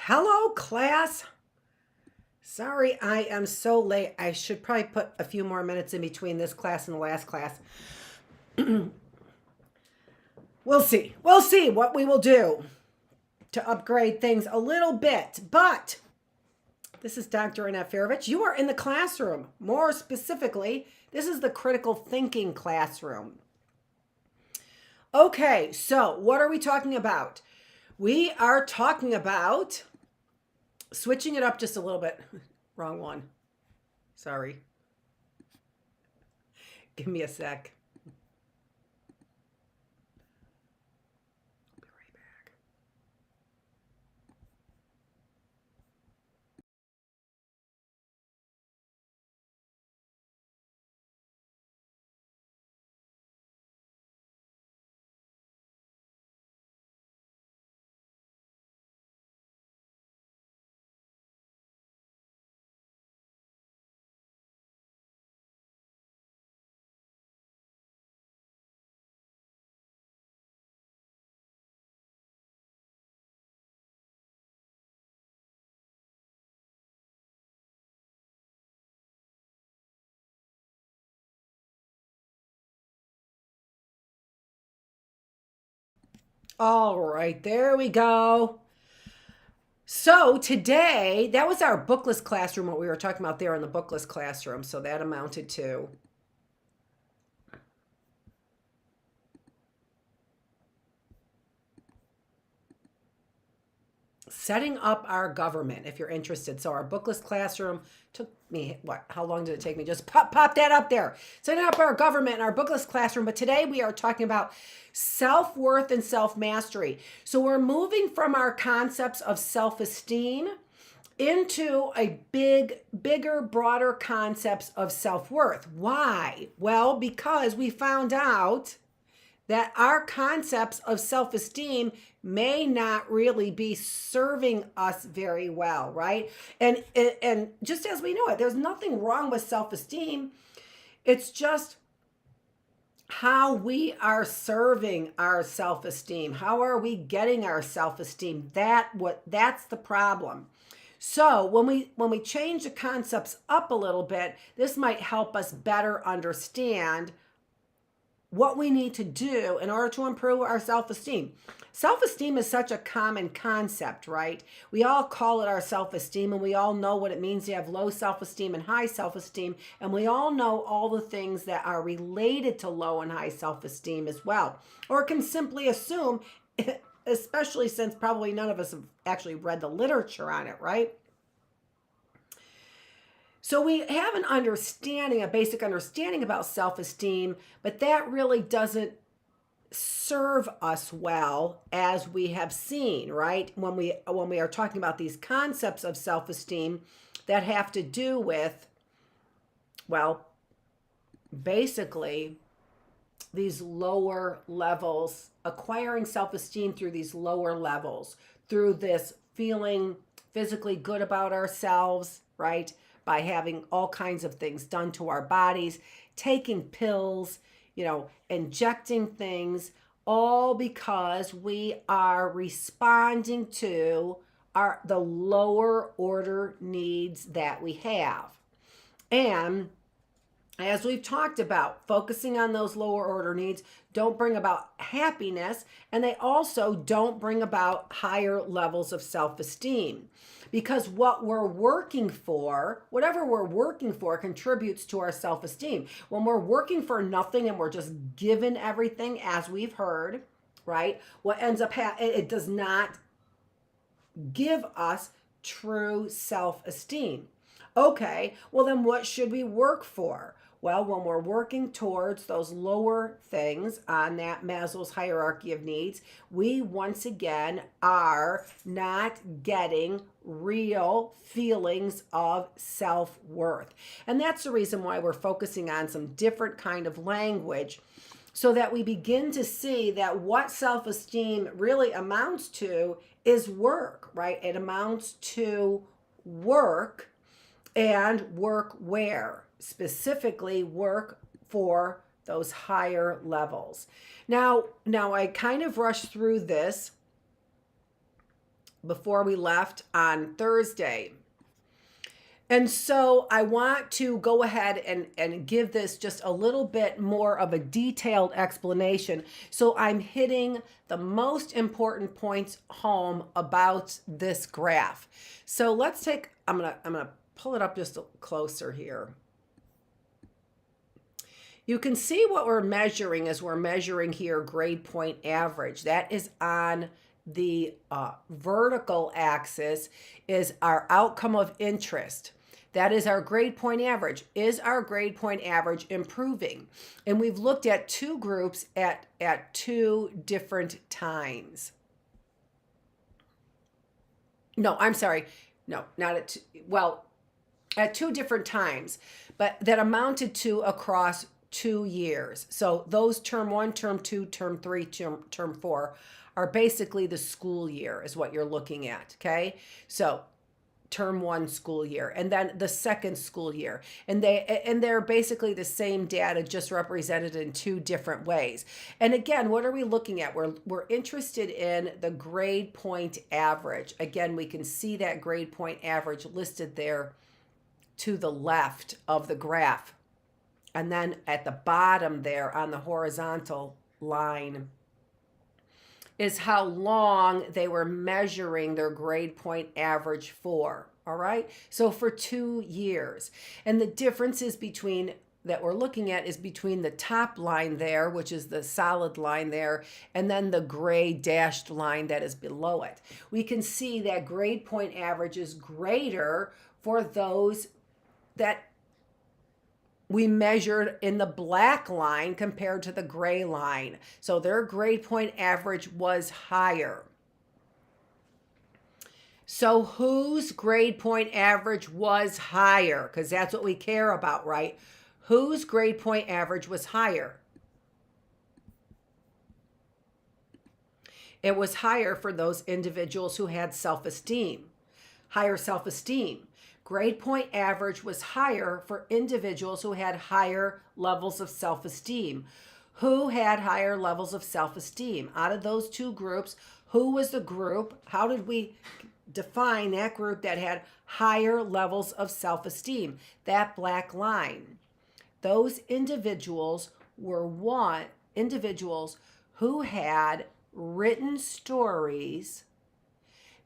Hello, class. Sorry, I am so late. I should probably put a few more minutes in between this class and the last class. We'll see. We'll see what we will do to upgrade things a little bit. But this is Dr. Annette Feravich. You are in the classroom. More specifically, this is the critical thinking classroom. Okay, so what are we talking about? We are talking about switching it up just a little bit. Wrong one. Sorry. Give me a sec. I'll be right back. All right, there we go. So today, that was our bookless classroom, what we were talking about there in the bookless classroom. So that amounted to setting up our government, if you're interested. So our bookless classroom took me, what, how long did it take me? Just pop that up there. Setting up our government in our bookless classroom. But today we are talking about self-worth and self-mastery. So we're moving from our concepts of self-esteem into a bigger, broader concepts of self-worth. Why? Well, because we found out that our concepts of self-esteem may not really be serving us very well, right? And just as we know it, there's nothing wrong with self-esteem. It's just how we are serving our self-esteem. How are we getting our self-esteem? That's the problem. So when we change the concepts up a little bit, this might help us better understand what we need to do in order to improve our self-esteem. Self-esteem is such a common concept, right? We all call it our self-esteem, and we all know what it means to have low self-esteem and high self-esteem, and we all know all the things that are related to low and high self-esteem as well. Or can simply assume, especially since probably none of us have actually read the literature on it, right? So we have an understanding, a basic understanding about self-esteem, but that really doesn't serve us well, as we have seen, right? When we are talking about these concepts of self-esteem that have to do with, well, basically these lower levels, acquiring self-esteem through these lower levels, through this feeling physically good about ourselves, right? By having all kinds of things done to our bodies, taking pills, injecting things, all because we are responding to the lower order needs that we have. And as we've talked about, focusing on those lower order needs don't bring about happiness, and they also don't bring about higher levels of self-esteem. Because what we're working for, whatever we're working for, contributes to our self-esteem. When we're working for nothing and we're just given everything, as we've heard, right? What ends up it does not give us true self-esteem. Okay, well then what should we work for? Well, when we're working towards those lower things on that Maslow's hierarchy of needs, we once again are not getting real feelings of self-worth. And that's the reason why we're focusing on some different kind of language, so that we begin to see that what self-esteem really amounts to is work, right? It amounts to work, and work where? Specifically work for those higher levels. Now I kind of rushed through this before we left on Thursday. And so I want to go ahead and give this just a little bit more of a detailed explanation. So I'm hitting the most important points home about this graph. So let's take, I'm gonna pull it up just closer here. You can see what we're measuring as we're measuring here grade point average. That is on the vertical axis is our outcome of interest. That is our grade point average. Is our grade point average improving? And we've looked at two groups at two different times. No, I'm sorry. No, not at two, well, at two different times, but that amounted to across 2 years. So those term 1, term 2, term 3, term 4 are basically the school year is what you're looking at, okay? So term 1 school year and then the second school year. And they're basically the same data just represented in two different ways. And again, what are we looking at? We're interested in the grade point average. Again, we can see that grade point average listed there to the left of the graph. And then at the bottom there on the horizontal line is how long they were measuring their grade point average for. All right. So for 2 years. And the differences between that we're looking at is between the top line there, which is the solid line there, and then the gray dashed line that is below it. We can see that grade point average is greater for those that we measured in the black line compared to the gray line. So their grade point average was higher. So whose grade point average was higher? Because that's what we care about, right? Whose grade point average was higher? It was higher for those individuals who had self-esteem, higher self-esteem. Grade point average was higher for individuals who had higher levels of self-esteem. Who had higher levels of self-esteem? Out of those two groups, who was the group? How did we define that group that had higher levels of self-esteem? That black line. Those individuals were individuals who had written stories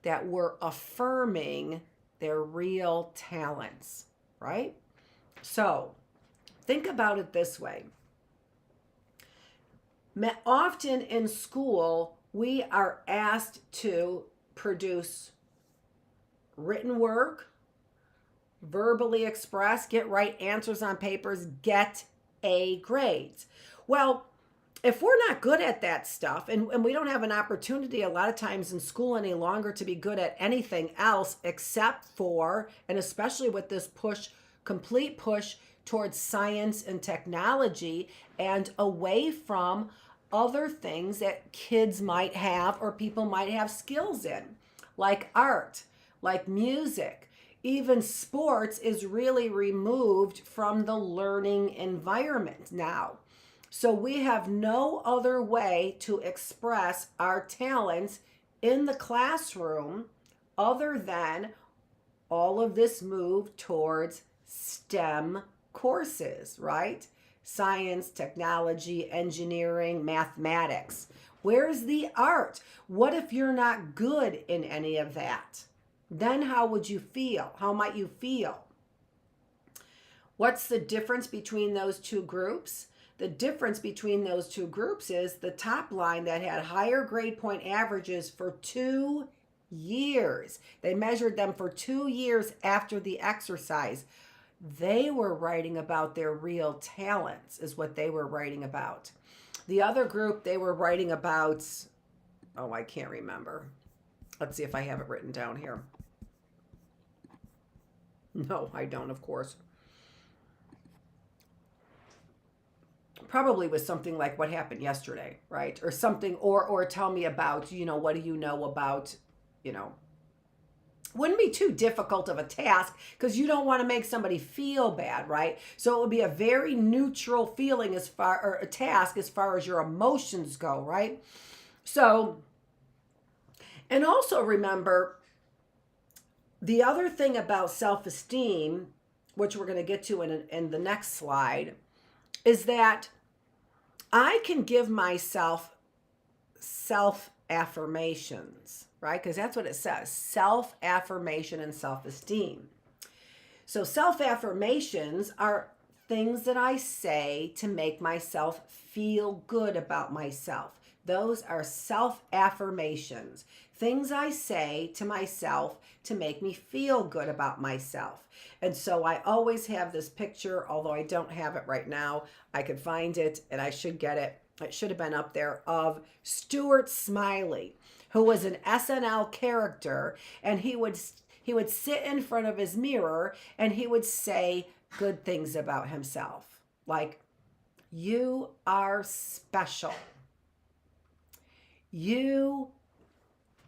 that were affirming their real talents, right? So think about it this way. Often in school, we are asked to produce written work, verbally express, get right answers on papers, get A grades. Well, if we're not good at that stuff and we don't have an opportunity a lot of times in school any longer to be good at anything else except for, and especially with this complete push towards science and technology and away from other things that kids might have or people might have skills in, like art, like music, even sports is really removed from the learning environment now. So we have no other way to express our talents in the classroom other than all of this move towards STEM courses, right? Science, technology, engineering, mathematics. Where's the art? What if you're not good in any of that? Then how would you feel? How might you feel? What's the difference between those two groups? The difference between those two groups is the top line that had higher grade point averages for 2 years. They measured them for 2 years after the exercise. They were writing about their real talents is what they were writing about. The other group, they were writing about, oh, I can't remember. Let's see if I have it written down here. No, I don't, of course. Probably was something like what happened yesterday, right? Or something, or tell me about, what do you know about, wouldn't be too difficult of a task because you don't want to make somebody feel bad, right? So it would be a very neutral feeling or a task as far as your emotions go, right? So And also remember, the other thing about self-esteem, which we're going to get to in the next slide, is that I can give myself self-affirmations, right? Because that's what it says, self-affirmation and self-esteem. So self-affirmations are things that I say to make myself feel good about myself. Those are self-affirmations, things I say to myself to make me feel good about myself. And so I always have this picture, although I don't have it right now. I could find it and I should get it. It should have been up there, of Stuart Smiley, who was an SNL character, and he would sit in front of his mirror and he would say good things about himself. Like, you are special. You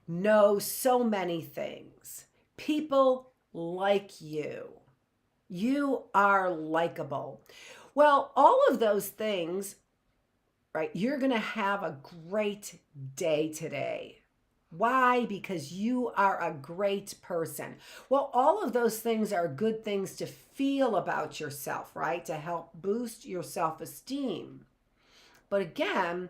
know so many things. People like you. You are likable. Well, all of those things, right? You're going to have a great day today. Why? Because you are a great person. Well, all of those things are good things to feel about yourself, right? To help boost your self-esteem. But again,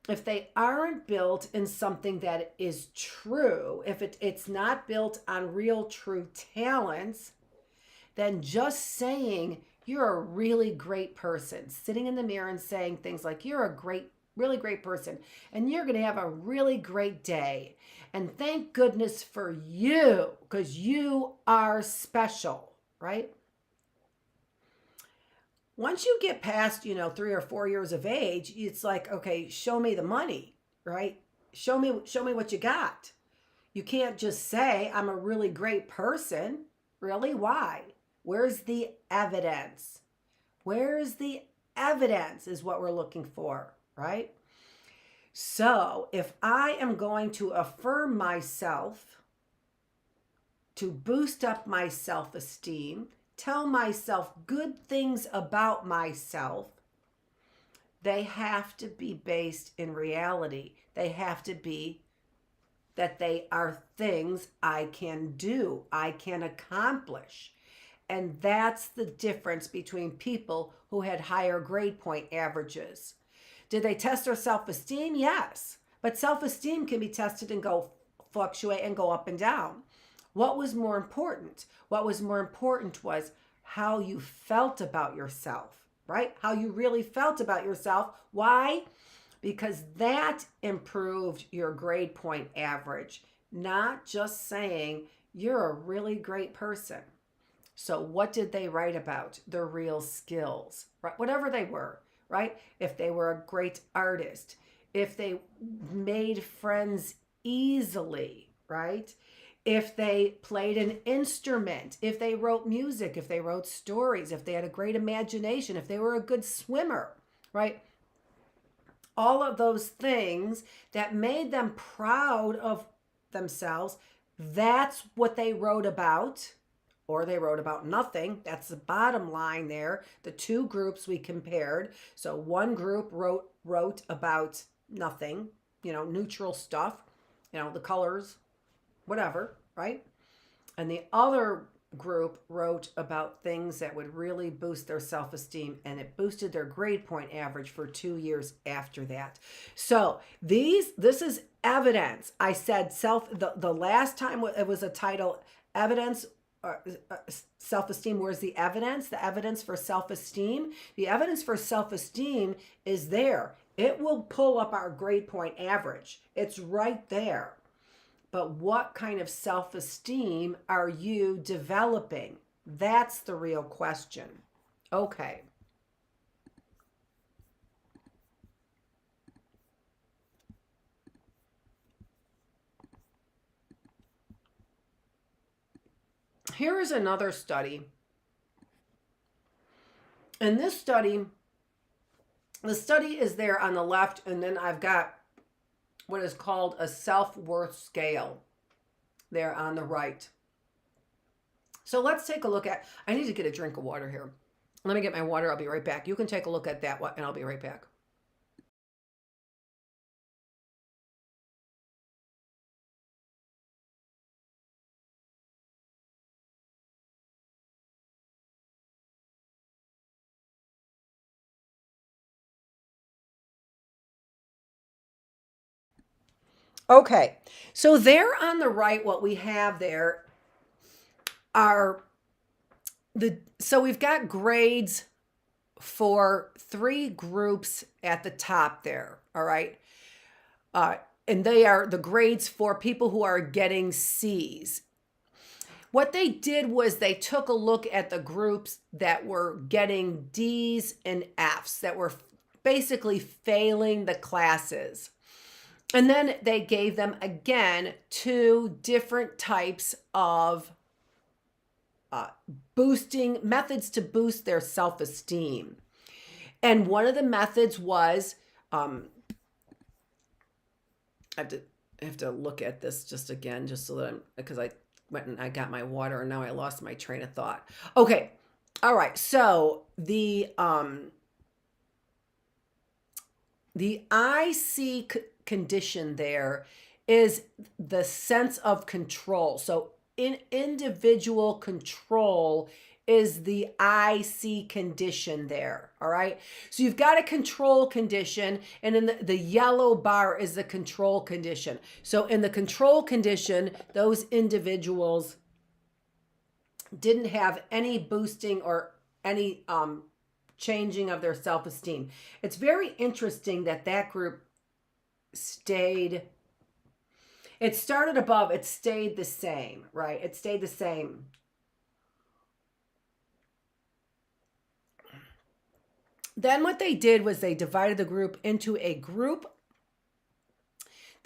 if they aren't built in something that is true, if it's not built on real true talents, then just saying you're a really great person, sitting in the mirror and saying things like you're a really great person, and you're going to have a really great day, and thank goodness for you because you are special, right? Once you get past, 3 or 4 years of age, it's like, okay, show me the money, right? Show me what you got. You can't just say I'm a really great person. Really? Why? Where's the evidence? Where's the evidence is what we're looking for, right? So if I am going to affirm myself to boost up my self-esteem, tell myself good things about myself, they have to be based in reality. They have to be that they are things I can do, I can accomplish. And that's the difference between people who had higher grade point averages. Did they test their self-esteem? Yes. But self-esteem can be tested and fluctuate and go up and down. What was more important? What was more important was how you felt about yourself, right? How you really felt about yourself. Why? Because that improved your grade point average, not just saying you're a really great person. So what did they write about? Their real skills, right? Whatever they were, right? If they were a great artist, if they made friends easily, right? If they played an instrument, if they wrote music, if they wrote stories, if they had a great imagination, if they were a good swimmer, right? All of those things that made them proud of themselves, that's what they wrote about. Or they wrote about nothing. That's the bottom line there. The two groups we compared. So one group wrote about nothing, neutral stuff, the colors, whatever, right? And the other group wrote about things that would really boost their self-esteem, and it boosted their grade point average for 2 years after that. So this is evidence. I said the last time it was a title, evidence, self-esteem. Where's the evidence? The evidence for self-esteem. The evidence for self-esteem is there. It will pull up our grade point average. It's right there. But what kind of self-esteem are you developing? That's the real question. Okay. Here is another study. In this study, the study is there on the left, and then I've got what is called a self-worth scale there on the right. So let's take a look at, I need to get a drink of water here. Let me get my water. I'll be right back. You can take a look at that, and I'll be right back. Okay, so there on the right, what we have there are so we've got grades for 3 groups at the top there, all right? And they are the grades for people who are getting C's. What they did was they took a look at the groups that were getting D's and F's, that were basically failing the classes. And then they gave them, again, 2 different types of boosting methods to boost their self-esteem. And one of the methods was, I have to look at this just again, just so that because I went and I got my water and now I lost my train of thought. Okay. All right. So the IC condition there is the sense of control. So individual control is the IC condition there, all right? So you've got a control condition, and then the yellow bar is the control condition. So in the control condition, those individuals didn't have any boosting or any changing of their self-esteem. It's very interesting that that group stayed, it started above, it stayed the same, right? It stayed the same. Then what they did was they divided the group into a group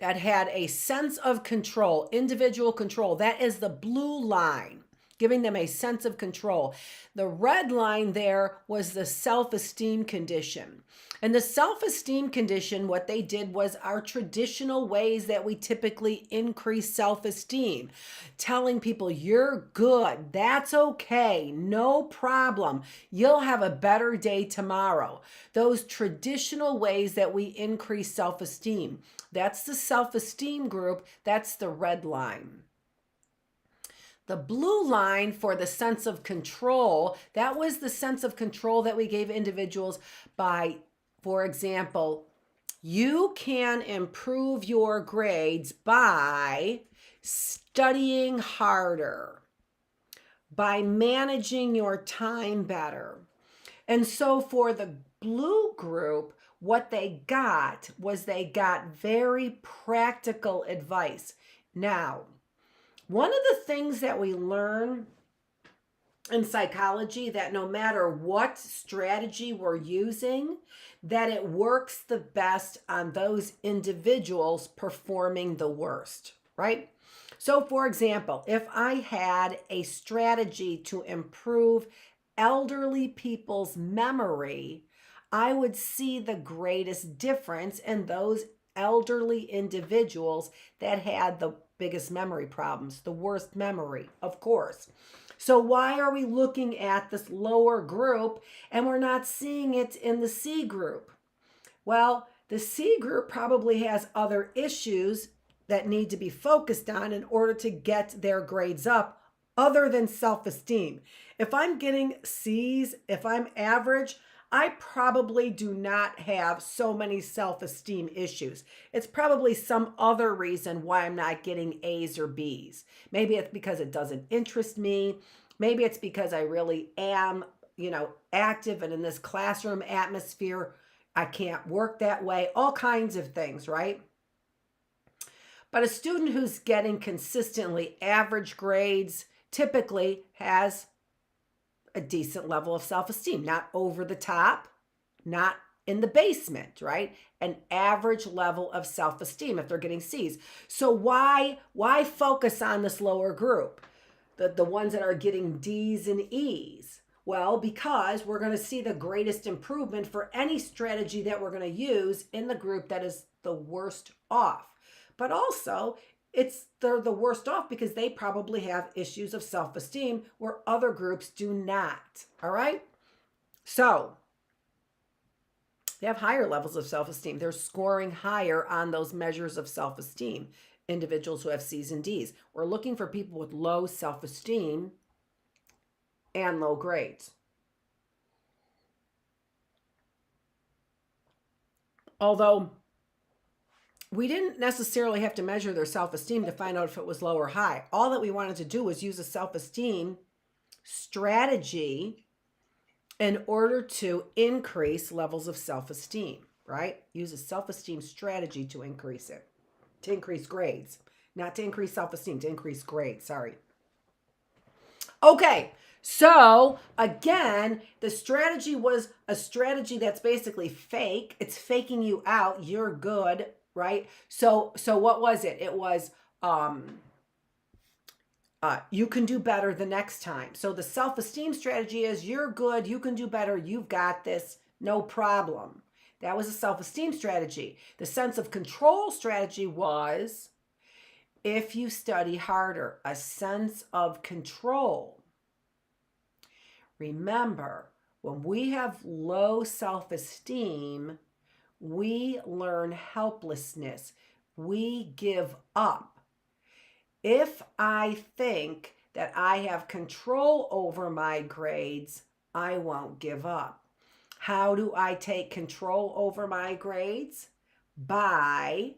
that had a sense of control, individual control. That is the blue line, giving them a sense of control. The red line there was the self-esteem condition. And the self-esteem condition, what they did was our traditional ways that we typically increase self-esteem. Telling people, you're good, that's okay, no problem, you'll have a better day tomorrow. Those traditional ways that we increase self-esteem. That's the self-esteem group, that's the red line. The blue line for the sense of control, that was the sense of control that we gave individuals by, for example, you can improve your grades by studying harder, by managing your time better. And so for the blue group, what they got was they got very practical advice. Now, one of the things that we learn in psychology, that no matter what strategy we're using, that it works the best on those individuals performing the worst, right? So for example, if I had a strategy to improve elderly people's memory, I would see the greatest difference in those elderly individuals that had the biggest memory problems, the worst memory, of course. So why are we looking at this lower group and we're not seeing it in the C group? Well, the C group probably has other issues that need to be focused on in order to get their grades up other than self-esteem. If I'm getting C's, if I'm average, I probably do not have so many self-esteem issues. It's probably some other reason why I'm not getting A's or B's. Maybe it's because it doesn't interest me. Maybe it's because I really am, active and in this classroom atmosphere, I can't work that way. All kinds of things, right? But a student who's getting consistently average grades typically has a decent level of self-esteem, not over the top, not in the basement, right? An average level of self-esteem if they're getting C's. So why focus on this lower group, the ones that are getting D's and E's? Well, because we're going to see the greatest improvement for any strategy that we're going to use in the group that is the worst off. But also, they're the worst off because they probably have issues of self-esteem where other groups do not. All right? So they have higher levels of self-esteem. They're scoring higher on those measures of self-esteem. Individuals who have C's and D's. We're looking for people with low self-esteem and low grades. Although we didn't necessarily have to measure their self-esteem to find out if it was low or high. All that we wanted to do was use a self-esteem strategy in order to increase levels of self-esteem, right? Use a self-esteem strategy to increase it, to increase grades, not to increase self-esteem, to increase grades, sorry. Okay, so again, the strategy was a strategy that's basically fake. It's faking you out. You're good, right? So what was it? It was you can do better the next time. So the self-esteem strategy is you're good, you can do better, you've got this, no problem. That was a self-esteem strategy. The sense of control strategy was if you study harder, a sense of control. Remember, when we have low self-esteem, we learn helplessness. We give up. If I think that I have control over my grades, I won't give up. How do I take control over my grades? By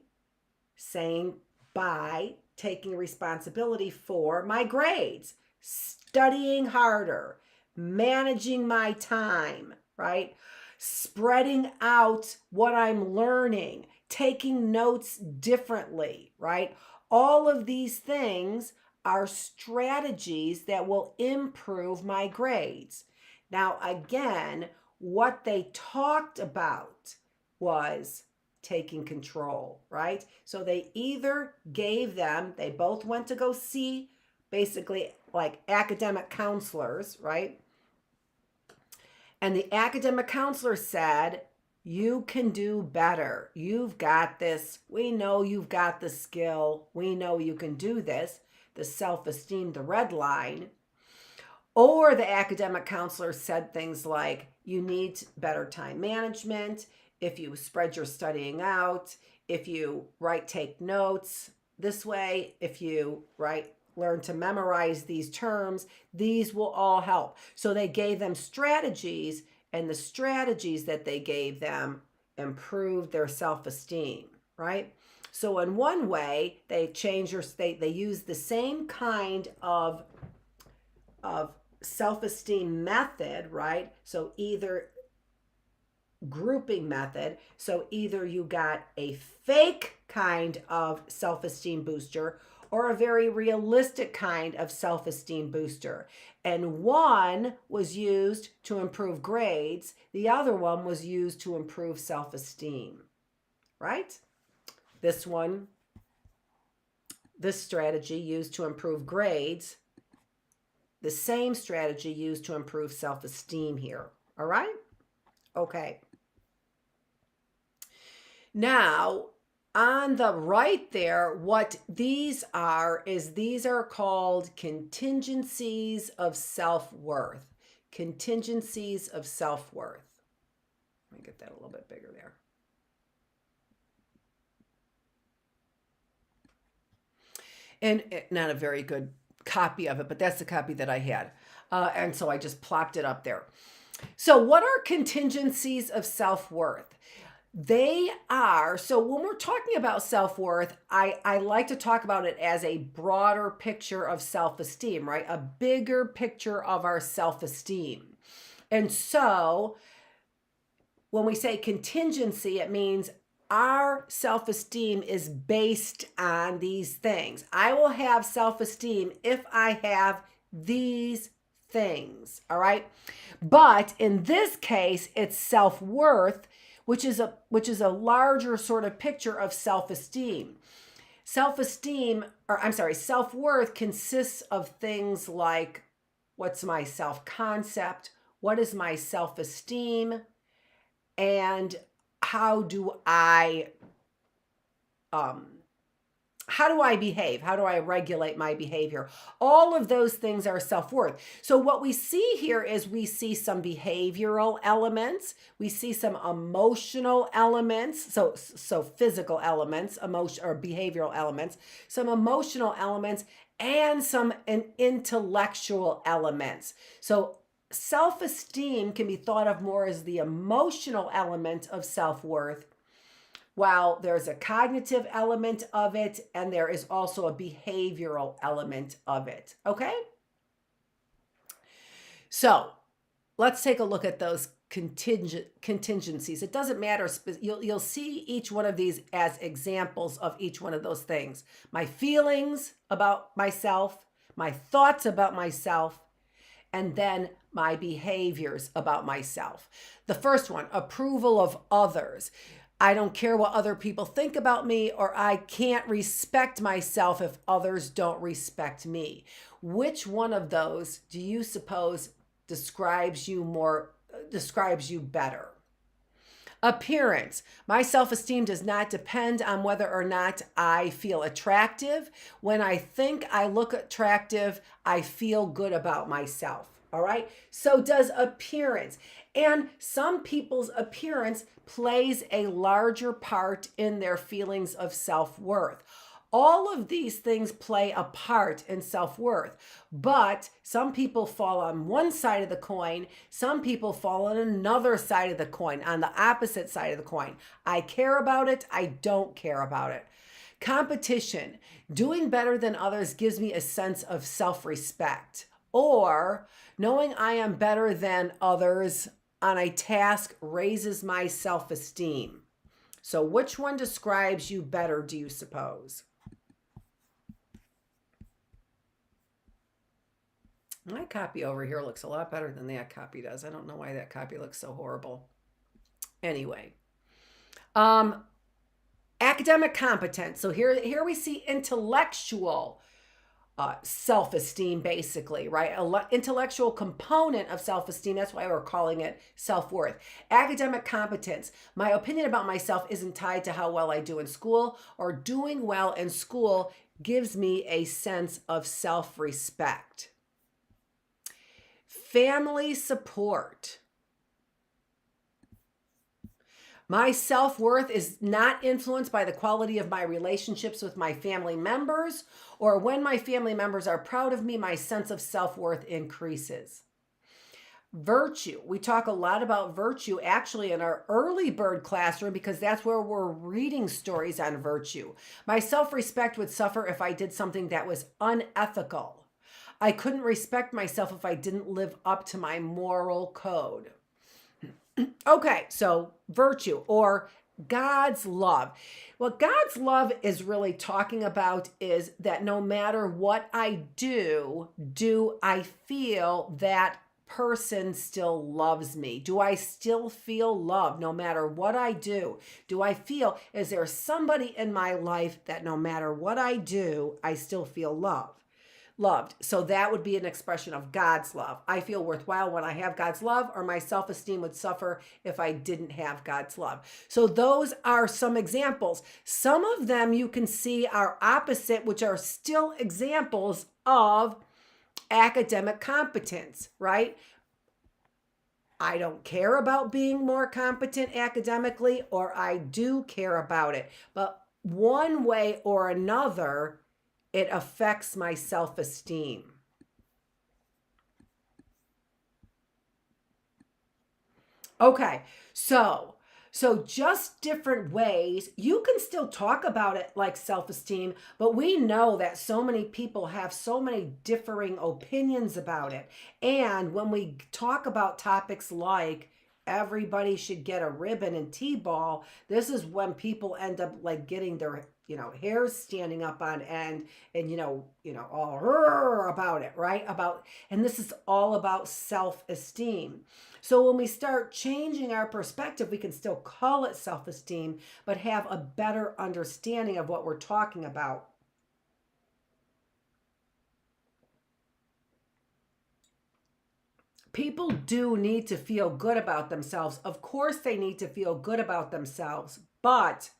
taking responsibility for my grades, studying harder, managing my time, right? Spreading out what I'm learning, taking notes differently, right? All of these things are strategies that will improve my grades. Now, again, what they talked about was taking control, right? So they either gave them, they both went to go see basically like academic counselors, right? And the academic counselor said, you can do better. You've got this. We know you've got the skill. We know you can do this. The self-esteem, the red line. Or the academic counselor said things like, you need better time management. If you spread your studying out, if you take notes this way, if you learn to memorize these terms, these will all help. So they gave them strategies, and the strategies that they gave them improved their self-esteem, right? So in one way, they use the same kind of self-esteem method, right? So either grouping method. So either you got a fake kind of self-esteem booster or a very realistic kind of self-esteem booster. And one was used to improve grades. The other one was used to improve self-esteem, right? This strategy used to improve grades. The same strategy used to improve self-esteem here, all right? Okay. Now, on the right there, what these are called contingencies of self-worth. Contingencies of self-worth. Let me get that a little bit bigger there. And not a very good copy of it, but that's the copy that I had. And so I just plopped it up there. So what are contingencies of self-worth? They are, so when we're talking about self-worth, I like to talk about it as a broader picture of self-esteem, right? A bigger picture of our self-esteem. And so when we say contingency, it means our self-esteem is based on these things. I will have self-esteem if I have these things, all right? But in this case, it's self-worth, which is a larger sort of picture of self-esteem. Self-worth consists of things like, what's my self-concept? What is my self-esteem? And how do I behave? How do I regulate my behavior? All of those things are self-worth. So what we see here is we see some behavioral elements. We see some emotional elements. So physical elements, emotion or behavioral elements, some emotional elements, and some intellectual elements. So self-esteem can be thought of more as the emotional element of self-worth, while there's a cognitive element of it, and there is also a behavioral element of it. Okay? So let's take a look at those contingencies. It doesn't matter. You'll see each one of these as examples of each one of those things. My feelings about myself, my thoughts about myself, and then my behaviors about myself. The first one, approval of others. I don't care what other people think about me, or I can't respect myself if others don't respect me. Which one of those do you suppose describes you better? Appearance. My self-esteem does not depend on whether or not I feel attractive. When I think I look attractive, I feel good about myself. All right. So does appearance. And some people's appearance plays a larger part in their feelings of self-worth. All of these things play a part in self-worth, but some people fall on one side of the coin, some people fall on another side of the coin, on the opposite side of the coin. I care about it, I don't care about it. Competition. Doing better than others gives me a sense of self-respect, or knowing I am better than others on a task raises my self-esteem. So which one describes you better, do you suppose? My copy over here looks a lot better than that copy does. I don't know why that copy looks so horrible. Anyway, academic competence. So here we see intellectual self-esteem, basically, right? Intellectual component of self-esteem. That's why we're calling it self-worth. Academic competence. My opinion about myself isn't tied to how well I do in school, or doing well in school gives me a sense of self-respect. Family support. My self-worth is not influenced by the quality of my relationships with my family members, or when my family members are proud of me, my sense of self-worth increases. Virtue. We talk a lot about virtue actually in our early bird classroom, because that's where we're reading stories on virtue. My self-respect would suffer if I did something that was unethical. I couldn't respect myself if I didn't live up to my moral code. Okay, so virtue, or God's love. What God's love is really talking about is that no matter what I do I feel that person still loves me? Do I still feel love no matter what I do? Do I feel, is there somebody in my life that no matter what I do, I still feel loved? So that would be an expression of God's love. I feel worthwhile when I have God's love, or my self-esteem would suffer if I didn't have God's love. So those are some examples. Some of them you can see are opposite, which are still examples of academic competence, right? I don't care about being more competent academically, or I do care about it. But one way or another, it affects my self-esteem. Okay, so just different ways. You can still talk about it like self-esteem, but we know that so many people have so many differing opinions about it. And when we talk about topics like everybody should get a ribbon and t-ball, this is when people end up like getting their hairs standing up on end, and all about it, right? And this is all about self-esteem. So when we start changing our perspective, we can still call it self-esteem, but have a better understanding of what we're talking about. People do need to feel good about themselves. Of course they need to feel good about themselves, but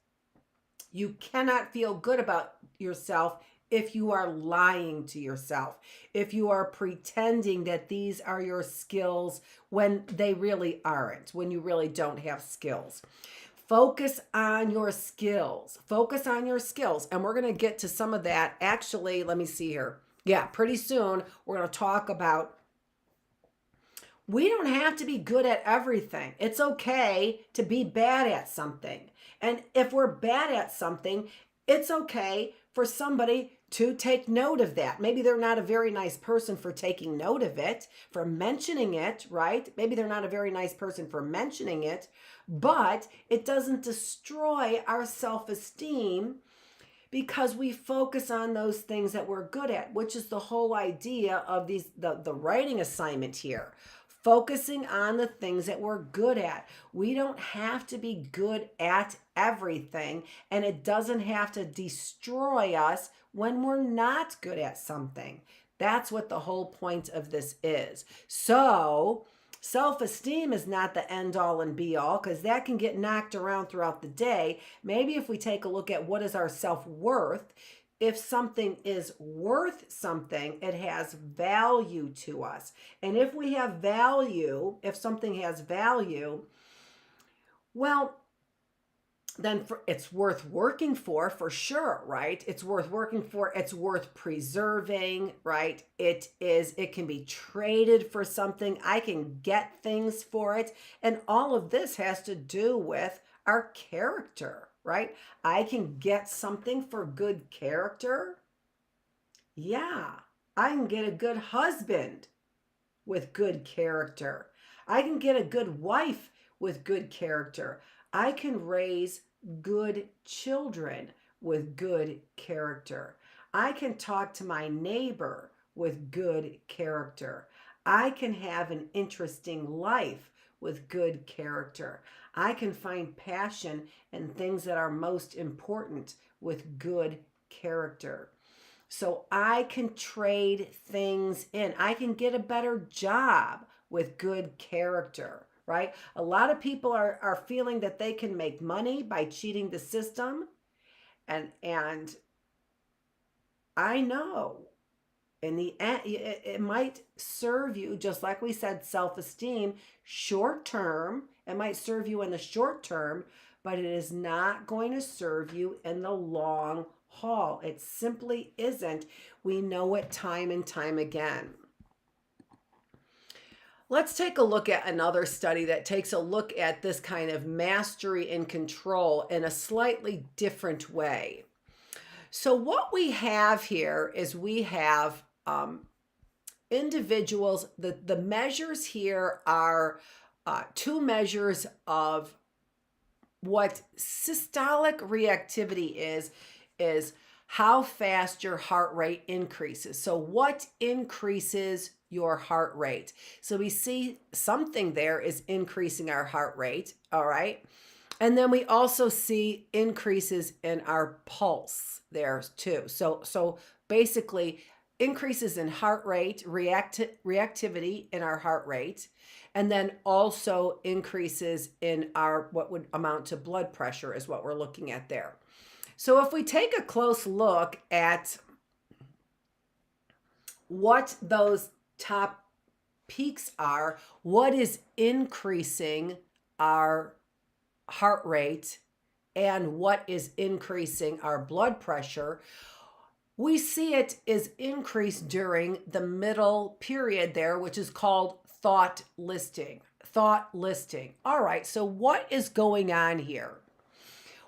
you cannot feel good about yourself if you are lying to yourself, if you are pretending that these are your skills when they really aren't, when you really don't have skills. Focus on your skills. Focus on your skills. And we're going to get to some of that. Actually, let me see here. Yeah, pretty soon we're going to talk about we don't have to be good at everything. It's okay to be bad at something. And if we're bad at something, it's okay for somebody to take note of that. Maybe they're not a very nice person for taking note of it, for mentioning it, right? Maybe they're not a very nice person for mentioning it, but it doesn't destroy our self-esteem because we focus on those things that we're good at, which is the whole idea of the writing assignment here. Focusing on the things that we're good at. We don't have to be good at everything, and it doesn't have to destroy us when we're not good at something. That's what the whole point of this is. So, self-esteem is not the end all and be all, because that can get knocked around throughout the day. Maybe if we take a look at what is our self-worth, if something is worth something, it has value to us. And if we have value, if something has value, well, then it's worth working for sure, right? It's worth working for, it's worth preserving, right? It can be traded for something. I can get things for it. And all of this has to do with our character, right? I can get something for good character. Yeah, I can get a good husband with good character. I can get a good wife with good character. I can raise good children with good character. I can talk to my neighbor with good character. I can have an interesting life with good character. I can find passion in things that are most important with good character. So I can trade things in. I can get a better job with good character, right? A lot of people are feeling that they can make money by cheating the system. And I know in the end, it might serve you, just like we said, self-esteem, short term. It might serve you in the short term, but it is not going to serve you in the long haul. It simply isn't. We know it time and time again. Let's take a look at another study that takes a look at this kind of mastery and control in a slightly different way. So what we have here is we have individuals. The measures here are two measures of what systolic reactivity is how fast your heart rate increases. So what increases your heart rate? So we see something there is increasing our heart rate, all right? And then we also see increases in our pulse there too. So basically increases in heart rate, reactivity in our heart rate, and then also increases in our what would amount to blood pressure is what we're looking at there. So if we take a close look at what those top peaks are, what is increasing our heart rate and what is increasing our blood pressure, we see it is increased during the middle period there, which is called thought listing. Thought listing. All right, so what is going on here?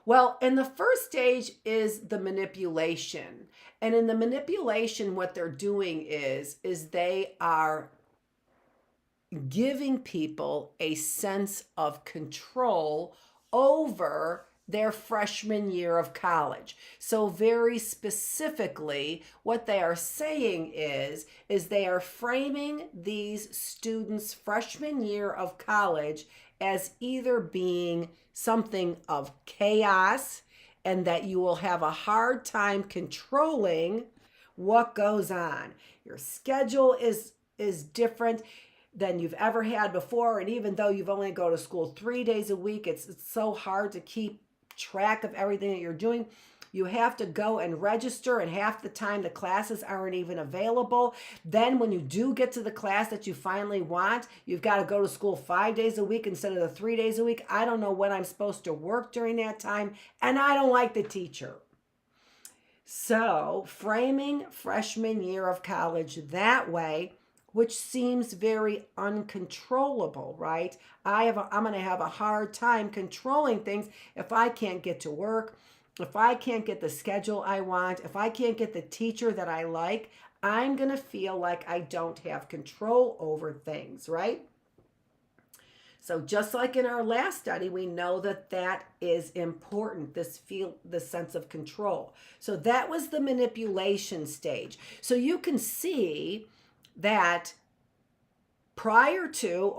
Well, in the first stage is the manipulation. And in the manipulation, what they're doing is they are giving people a sense of control over their freshman year of college. So very specifically, what they are saying is they are framing these students' freshman year of college as either being something of chaos and that you will have a hard time controlling what goes on. Your schedule is different than you've ever had before. And even though you've only go to school 3 days a week, it's so hard to keep track of everything that you're doing. You have to go and register, and half the time the classes aren't even available. Then when you do get to the class that you finally want, you've got to go to school 5 days a week instead of the 3 days a week. I don't know when I'm supposed to work during that time, and I don't like the teacher. So framing freshman year of college that way which seems very uncontrollable, right? I'm going to have a hard time controlling things if I can't get to work, if I can't get the schedule I want, if I can't get the teacher that I like. I'm going to feel like I don't have control over things, right? So just like in our last study, we know that that is important, this sense of control. So that was the manipulation stage. So you can see that prior to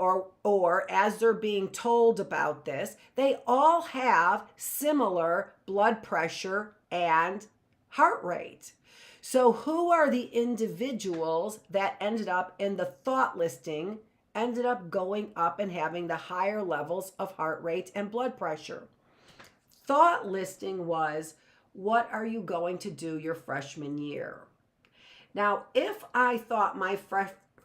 or as they're being told about this, they all have similar blood pressure and heart rate. So who are the individuals that ended up in the thought listing, ended up going up and having the higher levels of heart rate and blood pressure? Thought listing was, what are you going to do your freshman year? Now, if I thought my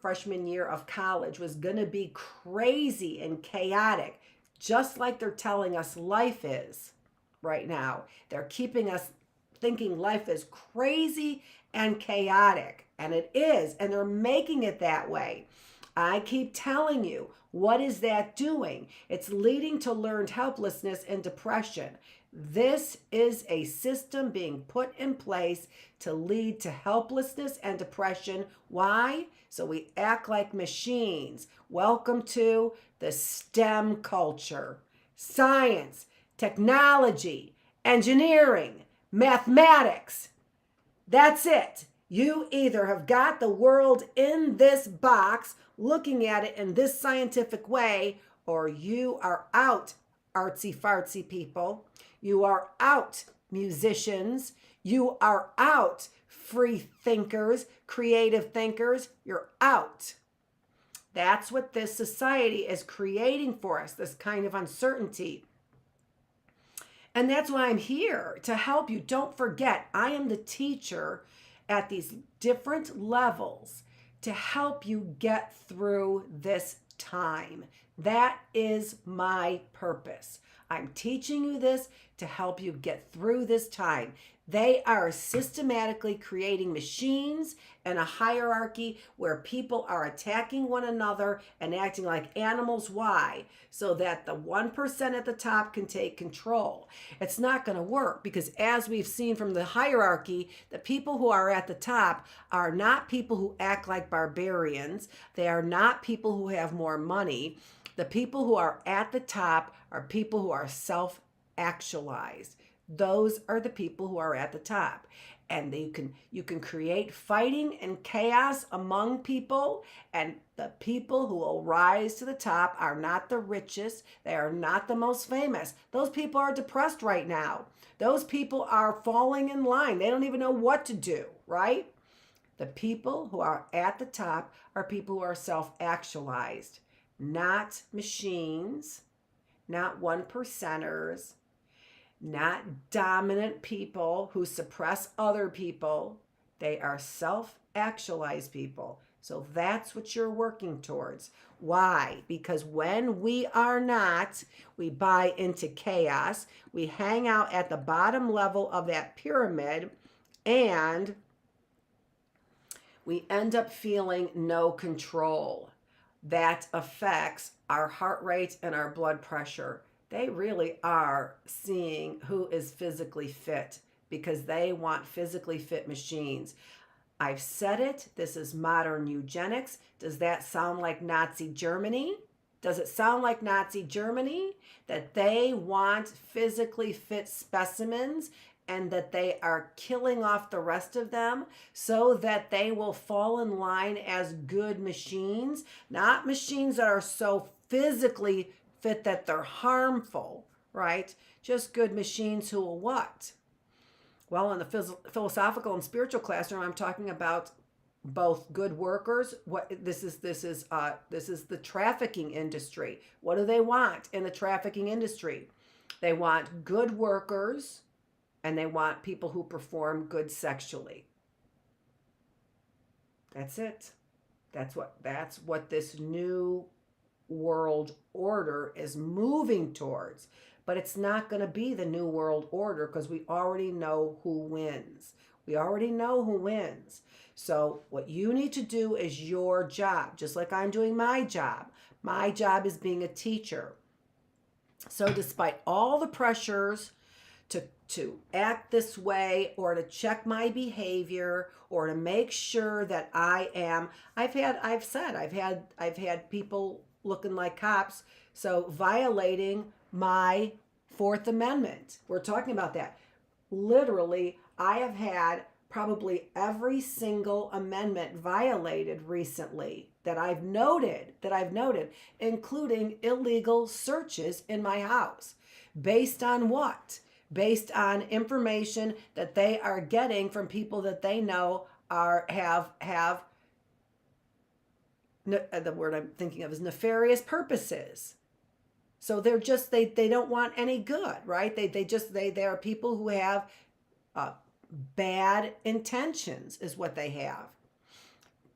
freshman year of college was going to be crazy and chaotic, just like they're telling us life is right now, they're keeping us thinking life is crazy and chaotic, and it is, and they're making it that way. I keep telling you, what is that doing? It's leading to learned helplessness and depression. This is a system being put in place to lead to helplessness and depression. Why? So we act like machines. Welcome to the STEM culture. Science, technology, engineering, mathematics. That's it. You either have got the world in this box, looking at it in this scientific way, or you are out, artsy fartsy people. You are out, musicians. You are out, free thinkers, creative thinkers. You're out. That's what this society is creating for us, this kind of uncertainty. And that's why I'm here, to help you. Don't forget, I am the teacher at these different levels to help you get through this time. That is my purpose. I'm teaching you this to help you get through this time. They are systematically creating machines and a hierarchy where people are attacking one another and acting like animals. Why? So that the 1% at the top can take control. It's not going to work because, as we've seen from the hierarchy, the people who are at the top are not people who act like barbarians. They are not people who have more money. The people who are at the top are people who are self-actualized. Those are the people who are at the top. And you can create fighting and chaos among people, and the people who will rise to the top are not the richest. They are not the most famous. Those people are depressed right now. Those people are falling in line. They don't even know what to do, right? The people who are at the top are people who are self-actualized, not machines, not 1%ers, not dominant people who suppress other people. They are self-actualized people. So that's what you're working towards. Why? Because when we are not, we buy into chaos. We hang out at the bottom level of that pyramid, and we end up feeling no control. That affects our heart rate and our blood pressure. They really are seeing who is physically fit because they want physically fit machines. I've said it. This is modern eugenics. Does that sound like Nazi Germany? Does it sound like Nazi Germany? That they want physically fit specimens and that they are killing off the rest of them so that they will fall in line as good machines, not machines that are so physically fit that they're harmful, right? Just good machines who will what? Well, in the philosophical and spiritual classroom, I'm talking about both good workers. This is the trafficking industry. What do they want in the trafficking industry? They want good workers, and they want people who perform good sexually. That's it. That's what this new world order is moving towards. But it's not going to be the new world order because we already know who wins. We already know who wins. So what you need to do is your job, just like I'm doing my job. My job is being a teacher. So despite all the pressures to act this way or to check my behavior or to make sure that I am, I've had people looking like cops, so violating my Fourth Amendment. We're talking about that. Literally, I have had probably every single amendment violated recently that I've noted, including illegal searches in my house. Based on what? Based on information that they are getting from people that they know have the word I'm thinking of is nefarious purposes. So they're just they don't want any good, right? They are people who have bad intentions is what they have,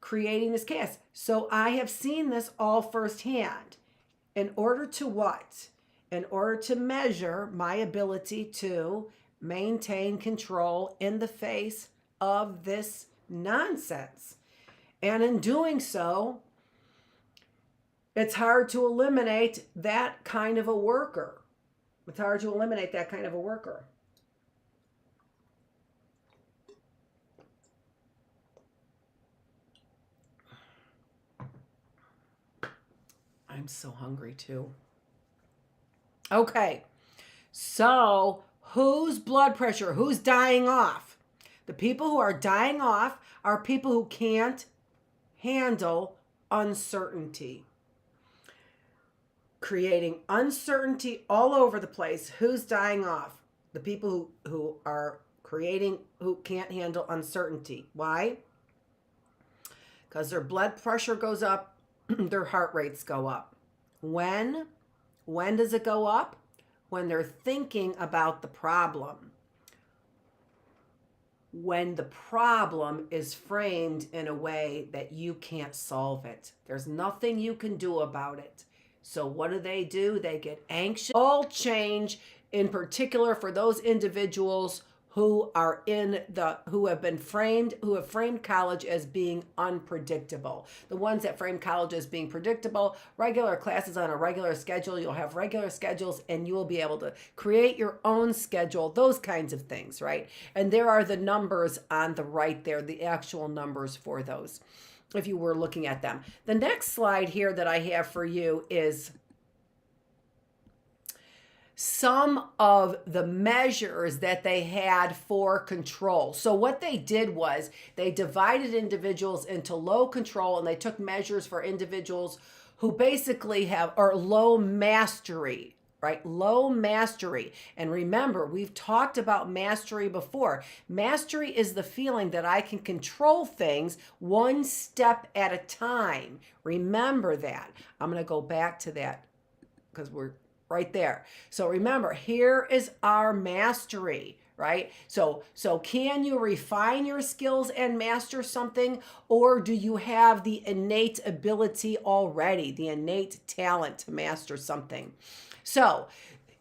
creating this chaos. So I have seen this all firsthand. In order to what? In order to measure my ability to maintain control in the face of this nonsense. And in doing so, it's hard to eliminate that kind of a worker. It's hard to eliminate that kind of a worker. I'm so hungry too. Okay, so whose blood pressure? Who's dying off? The people who are dying off are people who can't handle uncertainty. Creating uncertainty all over the place. Who's dying off? The people who are creating, who can't handle uncertainty. Why? Because their blood pressure goes up, their heart rates go up. When does it go up? When they're thinking about the problem. When the problem is framed in a way that you can't solve it. There's nothing you can do about it. So what do? They get anxious. All change, in particular for those individuals who are who have framed college as being unpredictable. The ones that frame college as being predictable, regular classes on a regular schedule, you'll have regular schedules and you will be able to create your own schedule, those kinds of things, right? And there are the numbers on the right there, the actual numbers for those, if you were looking at them. The next slide here that I have for you is some of the measures that they had for control. So what they did was they divided individuals into low control, and they took measures for individuals who basically have, or low mastery, right? Low mastery. And remember, we've talked about mastery before. Mastery is the feeling that I can control things one step at a time. Remember that. I'm going to go back to that because we're right there. So remember, here is our mastery, right? So can you refine your skills and master something, or do you have the innate ability already, the innate talent to master something? So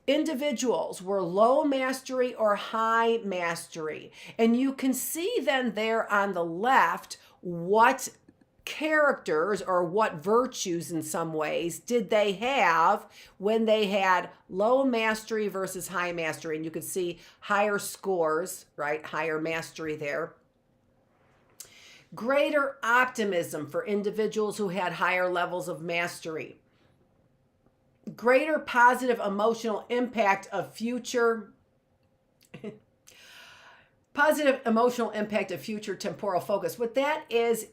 individuals were low mastery or high mastery. And you can see then there on the left what characters or what virtues in some ways did they have when they had low mastery versus high mastery. And you can see higher scores, right? Higher mastery there. Greater optimism for individuals who had higher levels of mastery. Greater positive emotional impact of future temporal focus. What that is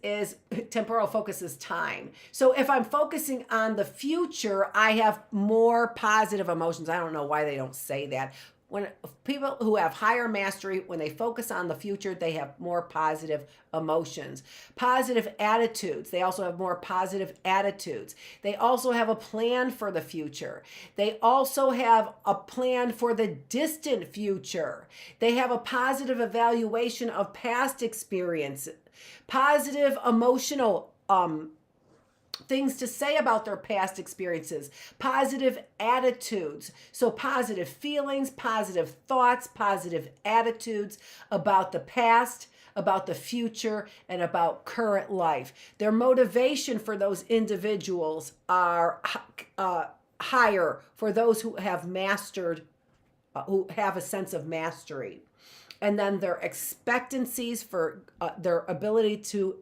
temporal focus is time. So if I'm focusing on the future, I have more positive emotions. I don't know why they don't say that. When people who have higher mastery, when they focus on the future, they have more positive emotions. Positive attitudes. They also have more positive attitudes. They also have a plan for the future. They also have a plan for the distant future. They have a positive evaluation of past experiences. Positive emotional things to say about their past experiences, positive attitudes. So positive feelings, positive thoughts, positive attitudes about the past, about the future, and about current life. Their motivation for those individuals are higher for those who have mastered, who have a sense of mastery. And then their expectancies for their ability to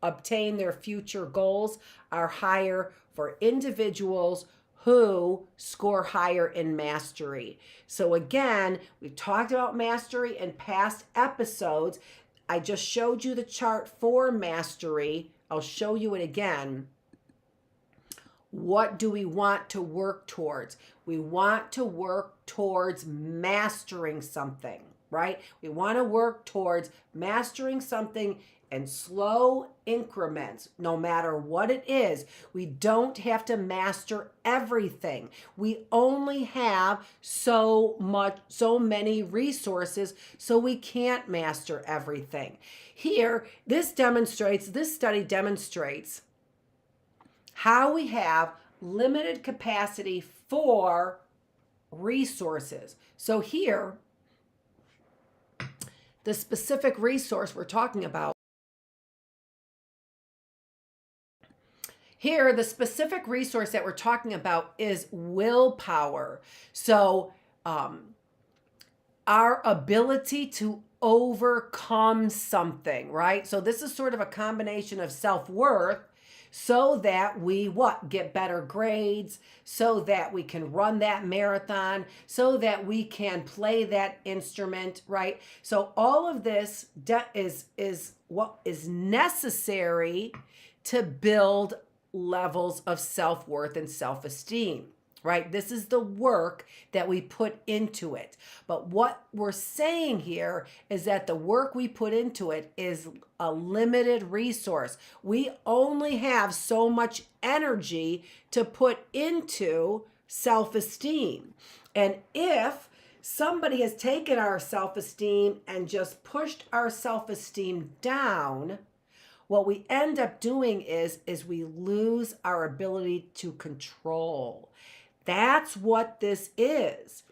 obtain their future goals are higher for individuals who score higher in mastery. So again, we've talked about mastery in past episodes. I just showed you the chart for mastery. I'll show you it again. What do we want to work towards? We want to work towards mastering something, right? We want to work towards mastering something in slow increments, no matter what it is. We don't have to master everything. We only have so many resources, so we can't master everything. Here, this study demonstrates how we have limited capacity for resources. So here, the specific resource we're talking about, here, the specific resource that we're talking about is willpower. So our ability to overcome something, right? So this is sort of a combination of self-worth, so that we get better grades, so that we can run that marathon, so that we can play that instrument, right? So all of this is what is necessary to build levels of self-worth and self-esteem, right? This is the work that we put into it. But what we're saying here is that the work we put into it is a limited resource. We only have so much energy to put into self-esteem. And if somebody has taken our self-esteem and just pushed our self-esteem down, what we end up doing is we lose our ability to control. That's what this is.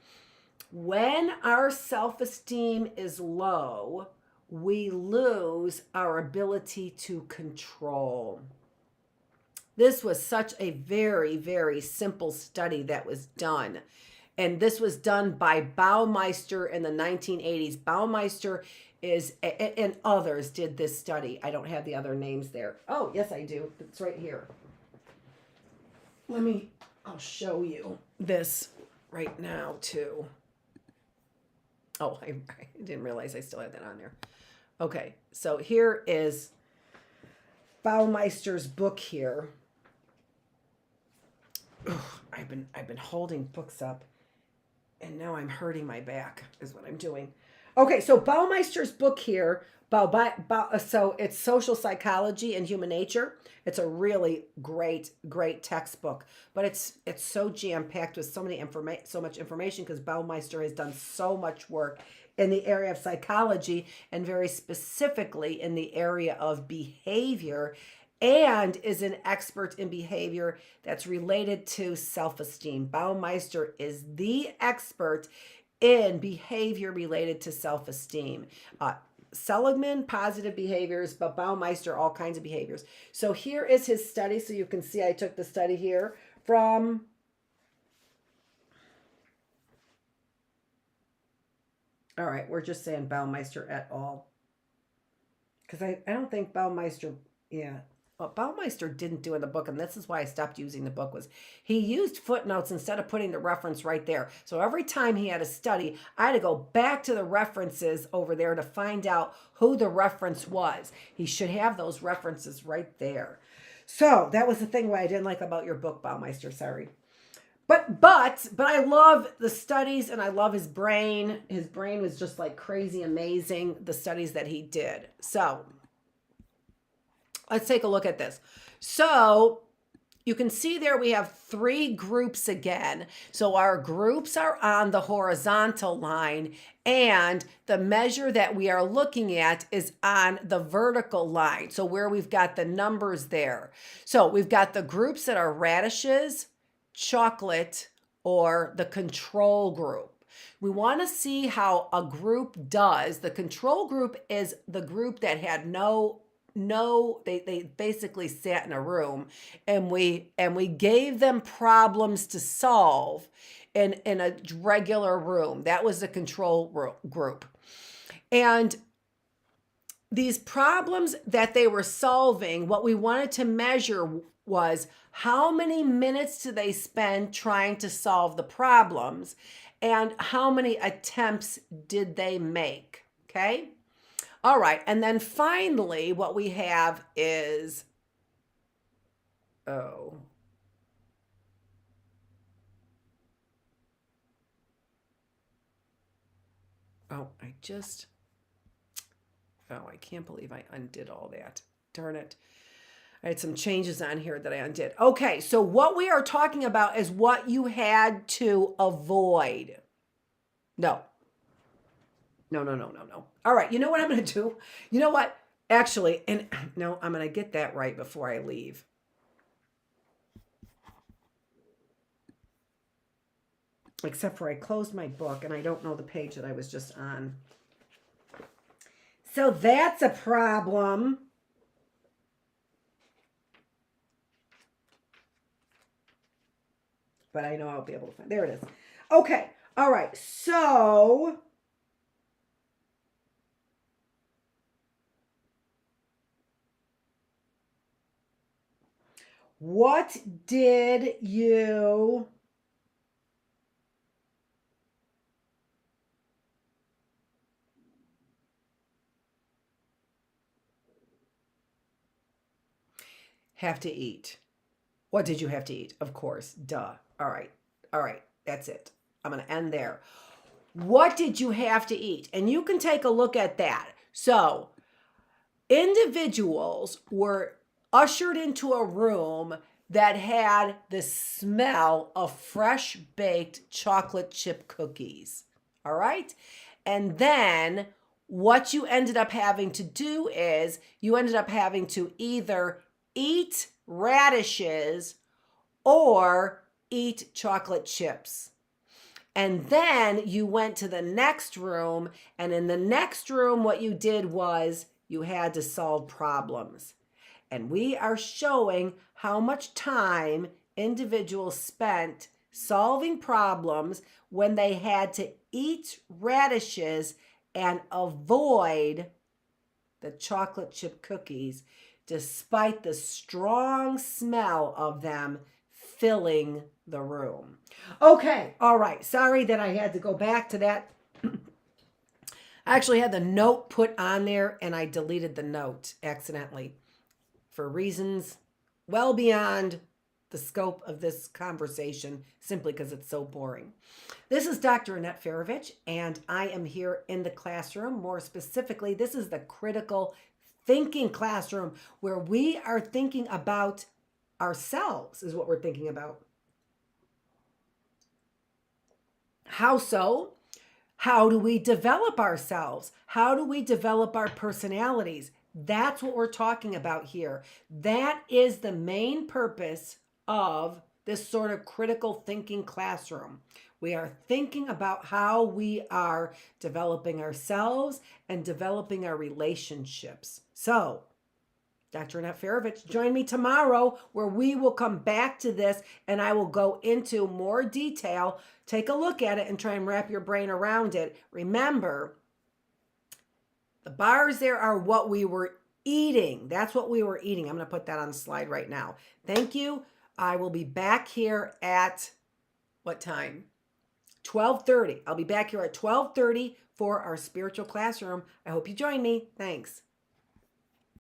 When our self-esteem is low, we lose our ability to control. This was such a very, very simple study that was done. And this was done by Baumeister in the 1980s. Baumeister and others did this study. I don't have the other names there. Oh, yes, I do. It's right here. I'll show you this right now, too. Oh, I didn't realize I still had that on there. Okay, so here is Baumeister's book here. Ugh, I've been holding books up, and now I'm hurting my back, is what I'm doing. Okay, so Baumeister's book here, so it's Social Psychology and Human Nature. It's a really great textbook, but it's so jam-packed with so much information because Baumeister has done so much work in the area of psychology and very specifically in the area of behavior, and is an expert in behavior that's related to self-esteem. Baumeister is the expert in behavior related to self-esteem. Seligman, positive behaviors, but Baumeister, all kinds of behaviors. So here is his study. So you can see I took the study here from all right, we're just saying Baumeister et al. Because I don't think Baumeister, what Baumeister didn't do in the book, and this is why I stopped using the book, was he used footnotes instead of putting the reference right there. So every time he had a study, I had to go back to the references over there to find out who the reference was. He should have those references right there. So that was the thing why I didn't like about your book, Baumeister, sorry. But I love the studies and I love his brain. His brain was just like crazy amazing, the studies that he did. So let's take a look at this. So you can see there we have 3 groups again. So our groups are on the horizontal line, and the measure that we are looking at is on the vertical line. So where we've got the numbers there. So we've got the groups that are radishes, chocolate, or the control group. We want to see how a group does. The control group is the group that had they basically sat in a room, and we gave them problems to solve in a regular room. That was the control group. And these problems that they were solving, what we wanted to measure was how many minutes do they spend trying to solve the problems, and how many attempts did they make. Okay. All right, and then finally, what we have is, I can't believe I undid all that. Darn it. I had some changes on here that I undid. Okay, so what we are talking about is what you had to avoid. No. All right, you know what I'm going to do? You know what? Actually, and no, I'm going to get that right before I leave. Except for I closed my book and I don't know the page that I was just on. So that's a problem. But I know I'll be able to find. There it is. Okay. All right. So what did you have to eat? What did you have to eat? Of course. Duh. All right. That's it. I'm going to end there. What did you have to eat? And you can take a look at that. So individuals were ushered into a room that had the smell of fresh baked chocolate chip cookies. All right. And then what you ended up having to do is you ended up having to either eat radishes or eat chocolate chips. And then you went to the next room, and in the next room, what you did was you had to solve problems. And we are showing how much time individuals spent solving problems when they had to eat radishes and avoid the chocolate chip cookies, despite the strong smell of them filling the room. Okay, all right. Sorry that I had to go back to that. I actually had the note put on there and I deleted the note accidentally for reasons well beyond the scope of this conversation, simply because it's so boring. This is Dr. Annette Feravich, and I am here in the classroom. More specifically, this is the critical thinking classroom, where we are thinking about ourselves, is what we're thinking about. How so? How do we develop ourselves? How do we develop our personalities? That's what we're talking about here. That is the main purpose of this sort of critical thinking classroom. We are thinking about how we are developing ourselves and developing our relationships. So, Dr. Annette Feravich, join me tomorrow where we will come back to this and I will go into more detail. Take a look at it and try and wrap your brain around it. Remember, the bars there are what we were eating. That's what we were eating. I'm going to put that on the slide right now. Thank you. I will be back here at what time? 12:30. I'll be back here at 12:30 for our spiritual classroom. I hope you join me. Thanks.